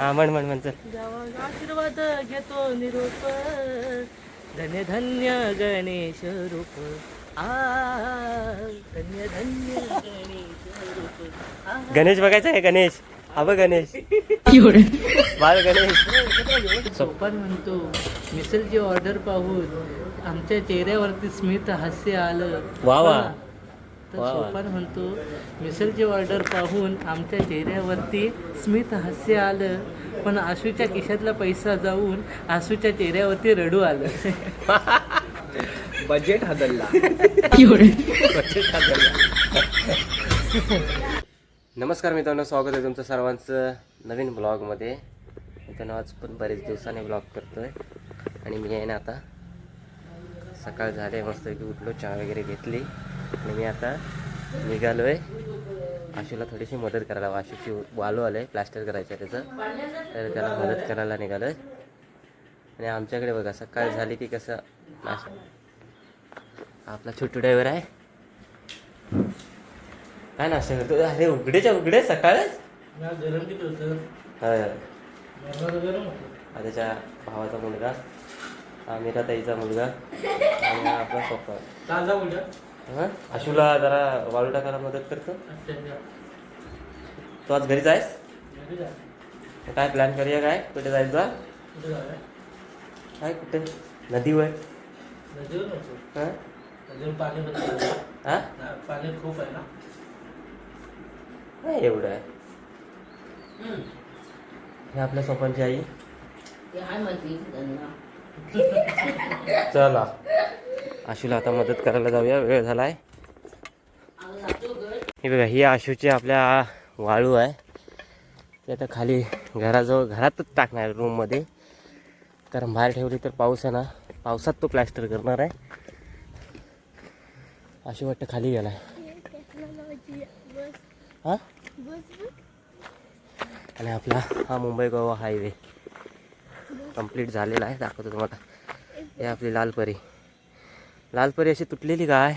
हा म्हण चल. देवाचा आशीर्वाद घेतो निरोप, धन्य धन्य गणेश रूप, आ धन्य धन्य गणेश रूप. गणेश बघायचा आहे गणेश. हा बघ गणेश. बाळ गणेश. सोपान म्हणतो मिसलची ऑर्डर पाहून आमच्या चेहऱ्यावरती स्मित हास्य आलं. वा वा. तर वा वा. सोपान म्हणतो मिसलची ऑर्डर पाहून आमच्या चेहऱ्यावरती स्मित हास्य आलं, पण आशूच्या खिशातला पैसा जाऊन आशूच्या चेहऱ्यावरती रडू आलं. बजेट हदलला. नमस्कार मित्रांनो, स्वागत आहे तुमचं सर्वांचं नवीन ब्लॉगमध्ये. मित्रांनो आज पण बरेच दिवसांनी ब्लॉग करतोय आणि मी आहे ना आता सकाळ झाले, मस्त की उठलो, चहा वगैरे घेतली आणि मी आता निघालो आहे आशूला थोडीशी मदत करायला. आशूची वालू आलं आहे, प्लास्टर करायचं आहे त्याचं, तर त्याला मदत करायला निघालो आहे. आणि आमच्याकडे बघा सकाळ झाली की कसं आपला छोटू ड्रायव्हर आहे. काय नाश्ता करतो? अरे उघडेच्या उघडे सकाळच. गरम किती होतं? गरम होतं. त्याच्या भावाचा मुलगा, आमिरा ताईचा मुलगा आणि आपला सोफा. ताजा उद्या हां, आशूला जरा वाळू टाकायला मदत करतो. तू आज घरीच आहेस? काय प्लॅन करूया? काय कुठे जायचं? काय कुठे? नदीवर? हां हां, पाणी खूप आहे ना. नाही एवढं आहे. हे आपल्या सोपांची आई. चला आशूला आता मदत करायला जाऊया, वेळ झाला आहे. हे बघा, ही आशूची आपल्या वाळू आहे. ते आता खाली घरातच टाकणार रूममध्ये, कारण बाहेर ठेवली तर पाऊस आहे ना, पावसात तो प्लॅस्टर करणार आहे. आशू वाटतं खाली गेलाय. हां, आणि आपला हा मुंबई गोवा हायवे कंप्लीट झालेला आहे. दाखवतो तुम्हाला. हे आपली लालपरी. लालपरी अशी तुटलेली काय?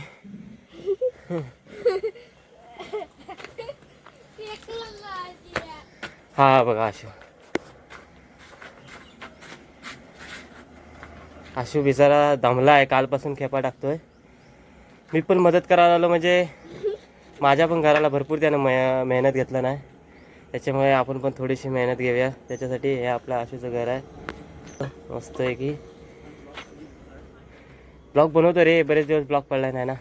हा बघा आशू. आशू बिचारा दमला आहे, कालपासून खेपा टाकतोय. मी पण मदत करायला आलो, म्हणजे माझ्या पण घराला भरपूर त्यानं मेहनत घेतलं नाही, त्याच्यामुळे आपण पण थोडीशी मेहनत घेऊया त्याच्यासाठी. हे आपलं आशूचं घर आहे. मस्त आहे की ब्लॉग बनवतो रे, बरेच दिवस ब्लॉग पडला नाही ना.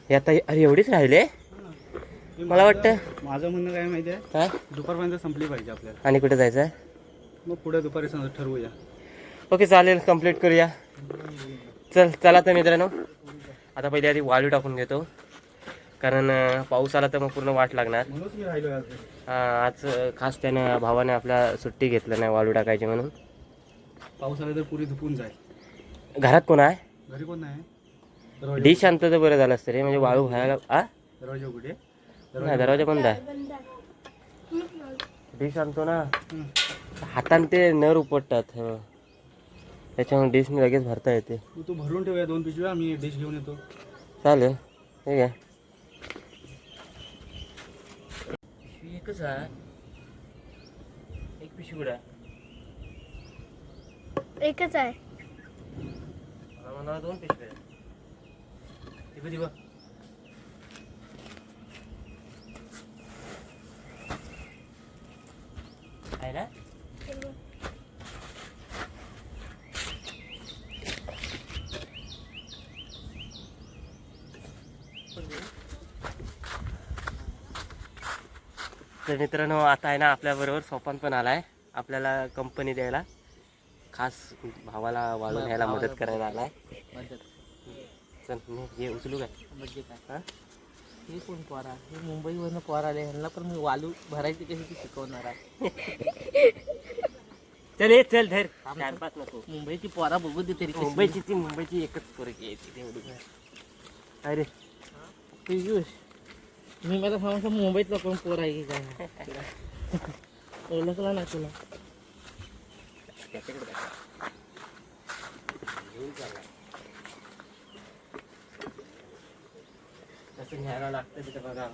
हे आता अरे एवढीच राहिले. मला वाटतं माझं म्हणणं काय माहिती आहे, काय दुपारपर्यंत संपली पाहिजे आपल्याला. आणि कुठे जायचं आहे? मग पुढे दुपारी ठरवूया. ओके चालेल, कंप्लीट करूया. चला तर मित्रांनो, आता पहिले आधी वाळू टाकून घेतो, कारण पाऊस आला तर मग पूर्ण वाट लागणार. म्हणूनच मी राहिलो आज खास त्यानं भावाने आपल्या सुट्टी घेतलं नाही वाळू टाकायची म्हणून. पाऊस आला तर पुरी धुपून जाय. घरात कोण आहे? घरी कोण नाही. डिश आणतं तर बरं झालं असतं रे, म्हणजे वाळू व्हायला. दरवाजा कुठे? नाही, दरवाजा बंद आहे. डिश आणतो ना, हाताने ते नर उपटतात, त्याच्यामुळे डिश मी लगेच भरता येते. तू भरून ठेवूया 2 पिशव्या, मी डिश घेऊन येतो. चालेल, ठीक आहे. पिशवी एकच आहे. एक पिशवी कुठे? एकच आहे. मला 2 पिशव्या आहे ना. तर मित्रांनो, आता आहे ना आपल्याबरोबर सोपान पण आलाय आपल्याला कंपनी द्यायला. खास भावाला वाळू न्यायला मदत करायला आलाय. चल हे उचलू काय? म्हणजे काय? हां, हे कोण पोरा? हे मुंबईवरनं पोर आले, ह्यांना पण मी वालू भरायची कशी ती शिकवणार आहे. चल ये, चल धर, टाइमपास नको. मुंबईची पोरा बघू दे तरी. मुंबईची एकच पोरगी आहे ती, तेवढी. अरे पियुष, मी मला सांगू मुंबईतला कोण पोर आहे की काय? ओळखला ना तुला? कसं घ्यायला लागतं तिथं बघा.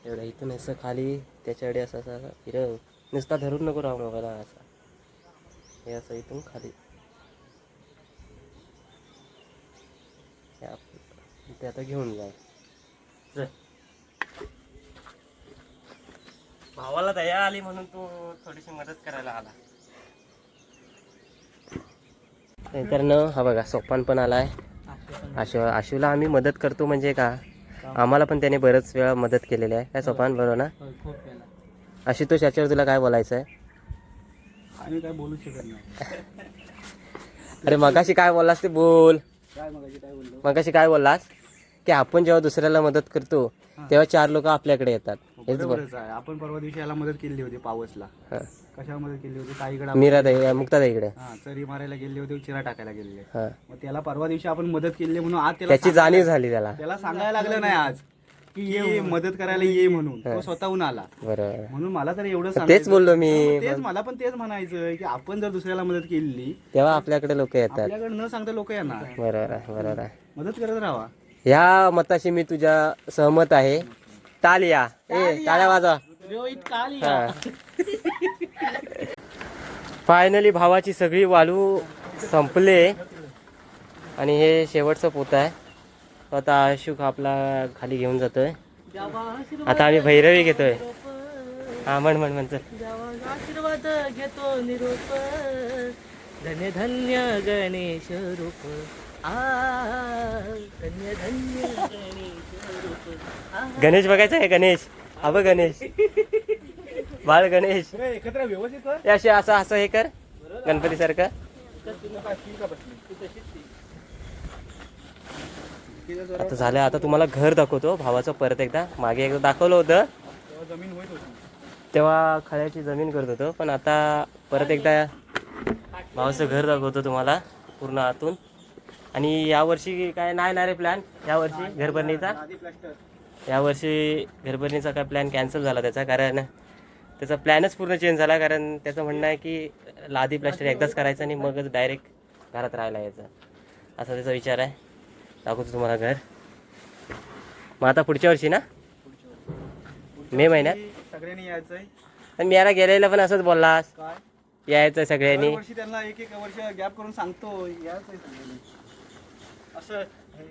एवढं इथून असं खाली त्याच्याकडे असं असं फिरव. नुसता धरून नको राहू बघा असा. हे असं इथून खाली ते आता घेऊन जाय. चल. भावाला दया आली म्हणून तू थोडीशी मदत करायला आला. तर हा बघा सोपान पण आलाय. आशूला आम्ही मदत करतो म्हणजे का, आम्हाला पण त्याने बरंच वेळा मदत केलेली आहे. काय सोपान बरोबर ना? खूप वेळा. आशुतोष याच्यावर तुला काय बोलायचं आहे? आम्ही काय बोलू शकत नाही. अरे मगाशी काय बोललास ते बोल. काय मगाशी काय बोललो? मगाशी काय बोललास की आपण जेव्हा दुसऱ्याला मदत करतो तेव्हा 4 लोक आपल्याकडे येतात. हेच बोल. बरोबरच आहे. आपण परवा दिवशी याला मदत केली होती पावसला. हा. कशावर मदत केली होती? ताईकडे मीराताई मुक्ताताईकडे. हा चरी मारायला गेले होते, चिरा टाकायला गेलेले. हा. मग त्याला परवा दिवशी आपण मदत केली म्हणून आज त्याची जाणीव झाली त्याला. त्याला सांगायला लागलं नाही आज की ये मदत करायला ये म्हणून. तो स्वतःहून आला. बरोबर. म्हणून मला तर एवढं तेच सांगायचं. बोललो मी. तेच मला पण तेच म्हणायचं की आपण जर दुसऱ्याला मदत केली तेव्हा आपल्याकडे लोक येतात. आपल्याकडे न सांगता लोक येणार. बरोबर आहे, बरोबर आहे. मदत करत राहावा. ह्या मताशी मी तुझ्या सहमत आहे. टाळ्या टाळ्या वाजवा. रोहित काल हा. फायनली भावाची सगळी वालू संपले आणि हे शेवटचं पोत आहे. तो आता आशुक आपला खाली घेऊन जातोय. आता आम्ही भैरवी घेतोय. हा म्हण चल. आशीर्वाद घेतो निरोप. धन्य धन्य गणेश रूप. धन्य धन्य गणेश रूप. गणेश बघायचा आहे. गणेश अब गणेश बाळ गणेश एकत्र व्यवस्थित कर. हे असे असं असं हे कर गणपती सारखं. आता झालं. आता तुम्हाला घर दाखवतो भावाचं परत एकदा. मागे एकदा दाखवलं होतं जमीन होत होती तेव्हा खळ्याची जमीन करत होतो, पण आता परत एकदा भावाचं घर दाखवतो तुम्हाला पूर्ण आतून. आणि यावर्षी काय नाही ना रे प्लॅन यावर्षी घरभरणीचा. यावर्षी घरभरणीचा काय प्लॅन कॅन्सल झाला त्याचा, कारण त्याचा प्लॅनच पूर्ण चेंज झाला. कारण त्याचं म्हणणं आहे की लादी प्लास्टर एकदाच करायचं आणि मगच डायरेक्ट घरात राहायला यायचं, असा त्याचा विचार आहे. दाखवतो तुम्हाला घर. मग आता पुढच्या वर्षी ना मे महिन्यात सगळ्यांनी यायचंय. आणि मी याला गेलेला पण असंच बोललास काय यायचं सगळ्यांनी. वर्षी त्यांना एक वर्ष गॅप करून सांगतो यायचंय सगळ्यांनी. असं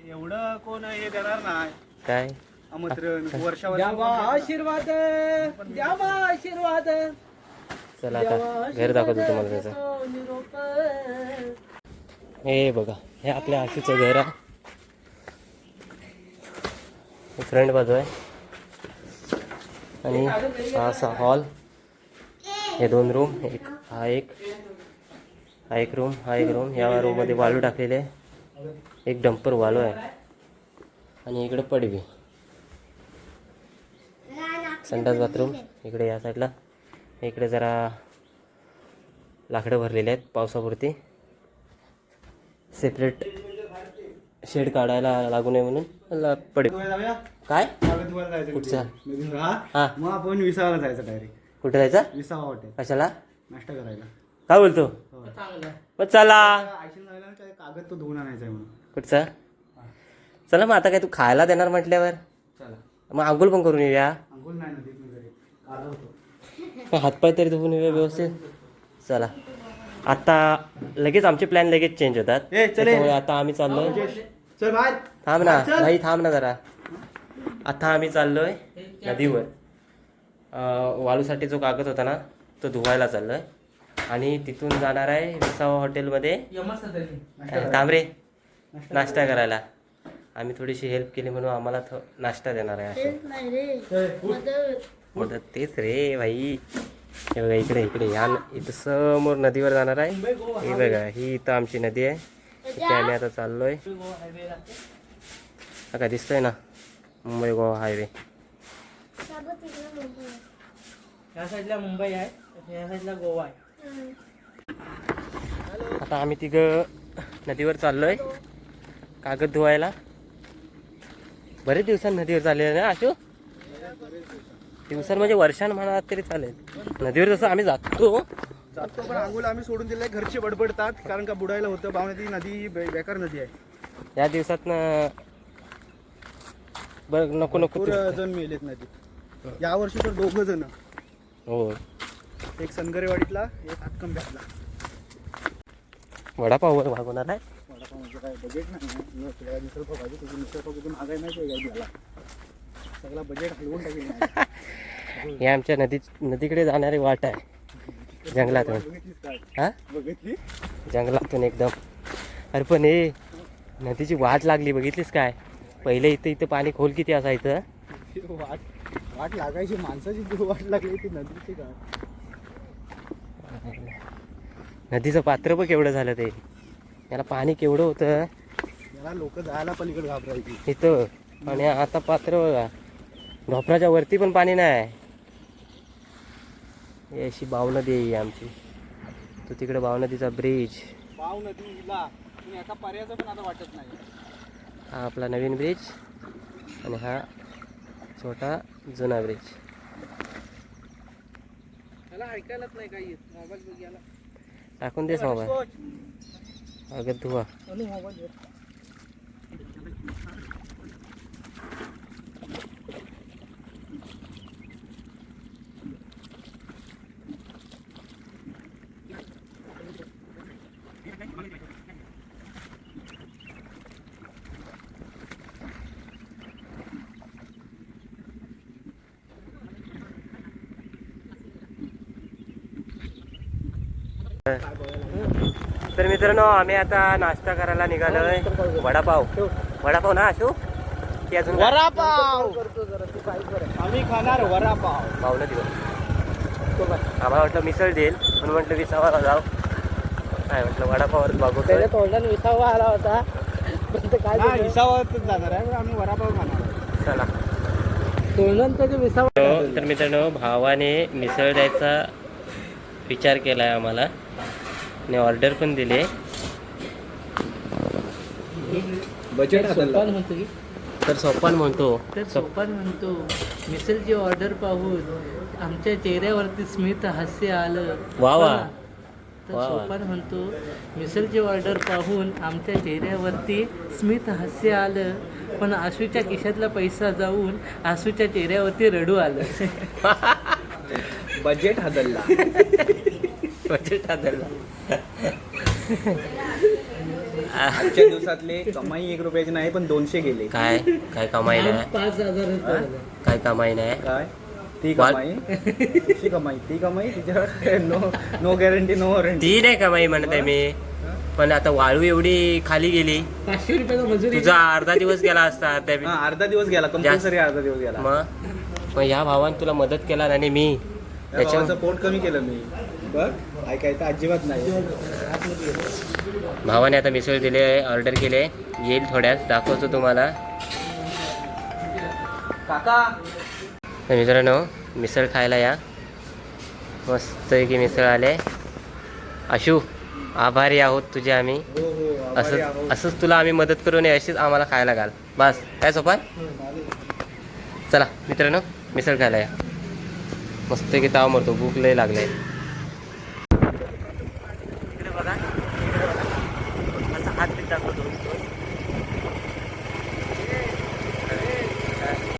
एवढं कोण हे देणार नाही काय आमंत्रण वर्षावर. आशीर्वाद द्यावा आशीर्वाद. चला आता घर दाखवतो तुम्हाला त्याचं. निरोप. हे बघा हे आपल्या आशूचं घर आहे. फ्रंट बाजू आहे आणि हा असा हॉल. हे 2 रूम. हा एक रूम. या रूममध्ये वाळू टाकलेले आहे. एक डंपर वाळू आहे आणि इकडे पडवी. संडास बाथरूम इकडे या साईडला. इकडे जरा लाकडं भरलेली आहेत पावसापुरती. सेपरेट शेड काढायला लागू नये म्हणून पडवी. काय कुठचा? हा मग आपण विसावाला जायचं डायरेक्ट. कुठे जायचं? विसावा हॉटेल कशाला? नाश्ता करायला. काय बोलतो? मग चला. आयशील जायला काय कागद तो धुवून आणायचा आहे म्हणून. कुठचा? चला मग आता काय तू खायला देणार म्हटल्यावर चला मग आंघोळ पण करून येऊया. अंघोळ नाही ना देत मी घरी. काढा होतो. मग हातपाय तरी धुवून येऊया व्यवस्थित. चला आता लगेच आमचे प्लॅन लगेच चेंज होतात. त्याच्यामुळे आता आम्ही चाललोय. चल बाहेर. थांब ना भाई, थांब ना जरा. आता आम्ही चाललोय नदीवर. वाळूसाठी जो कागद होता ना तो धुवायला चाललोय आणि तिथून जाणार आहे विसावा हॉटेलमध्ये. थांब रे नाश्ता करायला. आम्ही थोडीशी हेल्प केली म्हणून आम्हाला नाश्ता देणार आहे. मदत तेच रे भाई. हे बघा इकडे या इथं समोर नदीवर जाणार आहे. हे बघा ही इथं आमची नदी आहे. इथे आम्ही आता चाललोय. का दिसतोय ना मुंबई गोवा हायवे. या साईडला मुंबई आहे, या साईडला गोवा आहे. आता आम्ही तिघं नदीवर चाललोय कागद धुवायला. बरेच दिवसांनी नदीवर चाललेलं ना आशू. दिवसां म्हणजे वर्षान म्हणा तरी चालेल. नदीवर जसं आम्ही जातो पण आंघोळ आम्ही सोडून दिले. घरचे बडबडतात कारण का बुडायला होतं. भावना नदी बेकार नदी आहे. या दिवसात बघ नको भरपूर जण मेलेत नदीत. या वर्षी तर 2 जण. हो एक सनगरेवाडीतला, एक हातकंब्यातला. वडापाव मागवणार आहे. वडापाव म्हणजे काय बजेट नाही, तुला मिसळ पाव पाहिजे, तुझी मिसळ पाव किती महागाई माहिती आहे काय तुला? सगळा बजेट हलवून टाकेल. हे आमच्या नदीकडे जाणारी वाट आहे जंगलातून. बघितलीस काय? हा बघितली? जंगलातून एकदम. अरे पण हे नदीची वाट लागली बघितलीस काय? पहिले इथं पाणी खोल किती असायचं. वाट लागायची, माणसाची वाट लागली ती नदीची काय. नदीचं पात्र पण केवढं झालं ते. याला पाणी केवढं होतं याला लोक जायला पलीकडे घाबरायची. इथं, आणि आता पात्र बघा, ढोपराच्या वरती पण पाणी नाही. ही अशी बाव नदी आहे आमची. तो तिकडे बाव नदीचा ब्रिज. पाव नदीला पण एका पर्यायाचं पण आता वाटत नाही. हा आपला नवीन ब्रिज आणि हा छोटा जुना ब्रिज. त्याला ऐकायलाच नाही काही येत. मोबाईल बघ याला. टाकून देस मोबाईल. अगं धुवा. अनु मोबाईल घे. तर मित्रांनो, आम्ही आता नाश्ता करायला निघालोय. वडापाव ना अशू की अजून काय? वडापाव आम्ही खाणार वडापाव. पाव ना दिवस आम्हाला वाटलं मिसळ देईल म्हणून म्हटलं विसावाला जाऊ. काय म्हटलं वडापावच बघतोय. तोंडाने विसावा आला होता, पण ते काय झालं? हिसाबातच जाणार आहे, पण आम्ही वडापाव खाणार. चला. तोंडाने त्याचे विसावा. तर मित्रांनो, भावाने मिसळ द्यायचा विचार केलाय आम्हाला आणि ऑर्डर पण दिले. बजेट सोपान म्हणतो की, तर सोपान म्हणतो. तर सोपान म्हणतो मिसळची ऑर्डर पाहून आमच्या चेहऱ्यावरती स्मित हास्य आलं. वा वा. तर वा वा. सोपान म्हणतो मिसळची ऑर्डर पाहून आमच्या चेहऱ्यावरती स्मित हास्य आलं, पण आशूच्या खिशातला पैसा जाऊन आशूच्या चेहऱ्यावरती रडू आलं. बजेट हदलला. बजेट आदरला. आजच्या दिवसातले कमाई 1 रुपयाची नाही, पण 200 गेले. काय काय कमाई नाही. 5,000 काय कमाई नाही. काय ती कमाई? ती कमाई, ती कमाई तिच्यावर नो गॅरंटी, नो वॉरंटी. ती नाही कमाई म्हणत आहे मी, पण आता वाळू एवढी खाली गेली. 500 रुपयाचा मजुरी. तुझा अर्धा दिवस गेला असता त्या. अर्धा दिवस गेला, कंपल्सरी अर्धा दिवस गेला. मग ह्या भावाने तुला मदत केला आणि मी त्या भावाचं पोट कमी केलं मी. बघ ऐकायचं अजिबात नाही. भावाने आता मिसळ दिले, ऑर्डर केले, येईल थोड्यात, दाखवतो तुम्हाला. काका तर मित्रांनो, मिसळ खायला या. मस्त की मिसळ आले. आशू, आभारी आहोत तुझे आम्ही. हो हो आभारी आहोत. असंच असंच तुला आम्ही मदत करू नये, अशीच आम्हाला खायला घाल. बस काय सोपान. चला मित्रांनो, मिसळ खायला या. मस्त की ताव मरतो, भूक लय लागले.